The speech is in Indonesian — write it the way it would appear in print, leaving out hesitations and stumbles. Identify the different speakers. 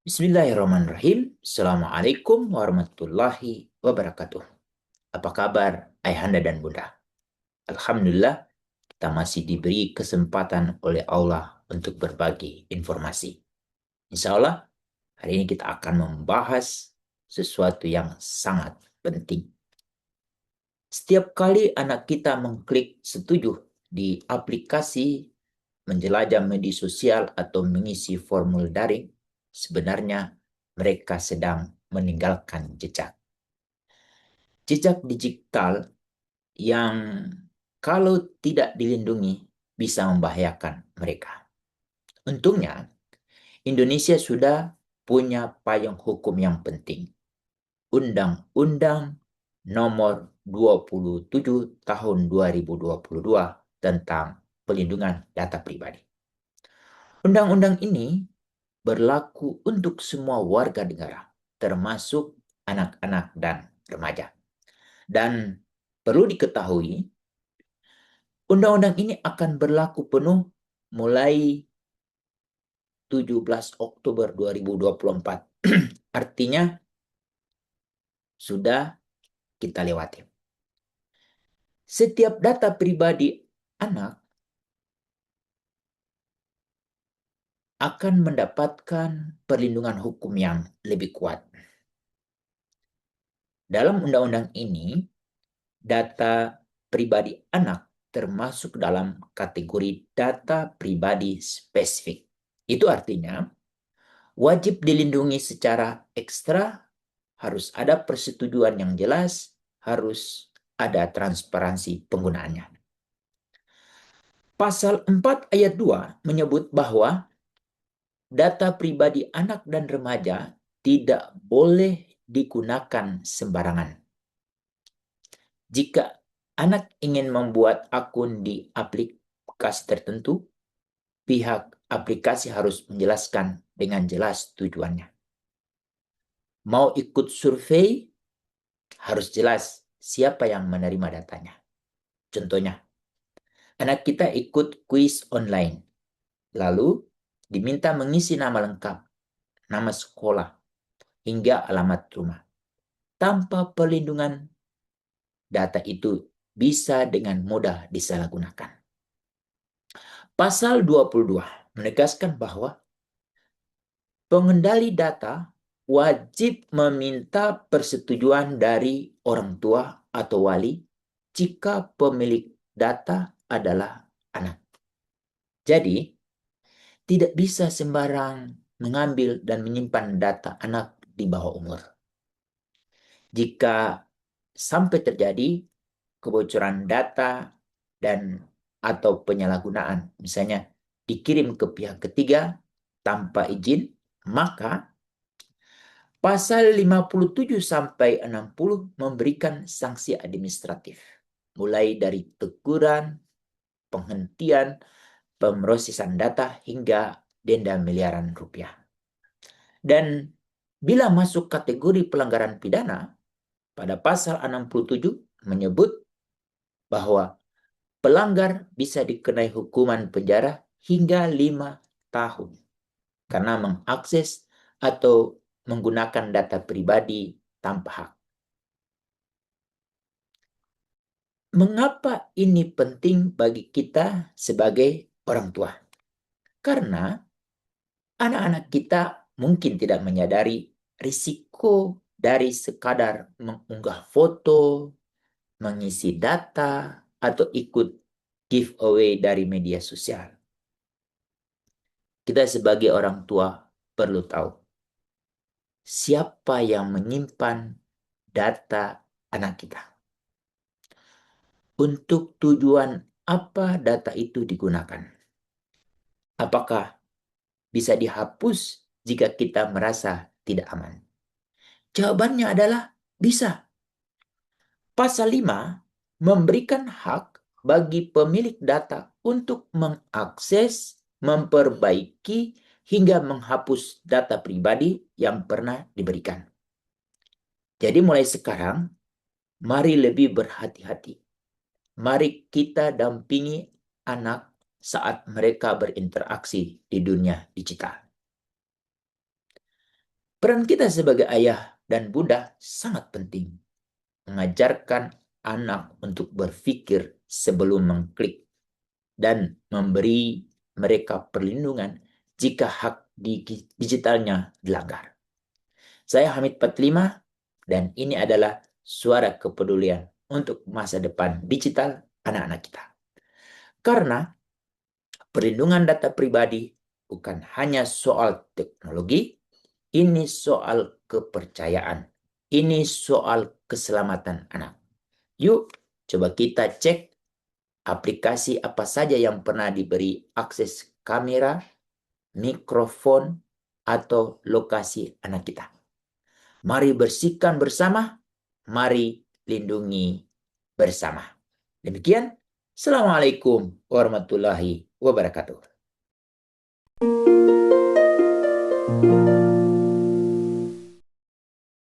Speaker 1: Bismillahirrahmanirrahim. Assalamualaikum warahmatullahi wabarakatuh. Apa kabar ayahanda dan bunda? Alhamdulillah, kita masih diberi kesempatan oleh Allah untuk berbagi informasi. Insya Allah, hari ini kita akan membahas sesuatu yang sangat penting. Setiap kali anak kita mengklik setuju di aplikasi menjelajah media sosial atau mengisi formulir daring, sebenarnya mereka sedang meninggalkan jejak. Jejak digital yang kalau tidak dilindungi bisa membahayakan mereka. Untungnya, Indonesia sudah punya payung hukum yang penting. Undang-Undang Nomor 27 Tahun 2022 tentang Pelindungan Data Pribadi. Undang-undang ini berlaku untuk semua warga negara, termasuk anak-anak dan remaja. Dan perlu diketahui, undang-undang ini akan berlaku penuh mulai 17 Oktober 2024. Artinya sudah kita lewati. Setiap data pribadi anak akan mendapatkan perlindungan hukum yang lebih kuat. Dalam undang-undang ini, data pribadi anak termasuk dalam kategori data pribadi spesifik. Itu artinya wajib dilindungi secara ekstra, harus ada persetujuan yang jelas, harus ada transparansi penggunaannya. Pasal 4 ayat 2 menyebut bahwa data pribadi anak dan remaja tidak boleh digunakan sembarangan. Jika anak ingin membuat akun di aplikasi tertentu, pihak aplikasi harus menjelaskan dengan jelas tujuannya. Mau ikut survei, harus jelas siapa yang menerima datanya. Contohnya, anak kita ikut kuis online, lalu diminta mengisi nama lengkap, nama sekolah, hingga alamat rumah. Tanpa perlindungan, data itu bisa dengan mudah disalahgunakan. Pasal 22 menegaskan bahwa pengendali data wajib meminta persetujuan dari orang tua atau wali jika pemilik data adalah anak. Jadi, tidak bisa sembarang mengambil dan menyimpan data anak di bawah umur. Jika sampai terjadi kebocoran data dan atau penyalahgunaan, misalnya dikirim ke pihak ketiga tanpa izin, maka pasal 57 sampai 60 memberikan sanksi administratif, mulai dari teguran, penghentian, pemrosesan data, hingga denda miliaran rupiah. Dan bila masuk kategori pelanggaran pidana, pada pasal 67 menyebut bahwa pelanggar bisa dikenai hukuman penjara hingga 5 tahun karena mengakses atau menggunakan data pribadi tanpa hak. Mengapa ini penting bagi kita sebagai orang tua? Karena anak-anak kita mungkin tidak menyadari risiko dari sekadar mengunggah foto, mengisi data, atau ikut giveaway dari media sosial. Kita sebagai orang tua perlu tahu siapa yang menyimpan data anak kita. Untuk tujuan apa data itu digunakan? Apakah bisa dihapus jika kita merasa tidak aman? Jawabannya adalah bisa. Pasal 5 memberikan hak bagi pemilik data untuk mengakses, memperbaiki, hingga menghapus data pribadi yang pernah diberikan. Jadi mulai sekarang, mari lebih berhati-hati. Mari kita dampingi anak saat mereka berinteraksi di dunia digital. Peran kita sebagai ayah dan bunda sangat penting. Mengajarkan anak untuk berpikir sebelum mengklik dan memberi mereka perlindungan jika hak digitalnya dilanggar. Saya Hamid 45 dan ini adalah suara kepedulian untuk masa depan digital anak-anak kita. Karena perlindungan data pribadi bukan hanya soal teknologi, ini soal kepercayaan. Ini soal keselamatan anak. Yuk, coba kita cek aplikasi apa saja yang pernah diberi akses kamera, mikrofon, atau lokasi anak kita. Mari bersihkan bersama, mari lindungi bersama. Demikian, Assalamualaikum warahmatullahi wabarakatuh.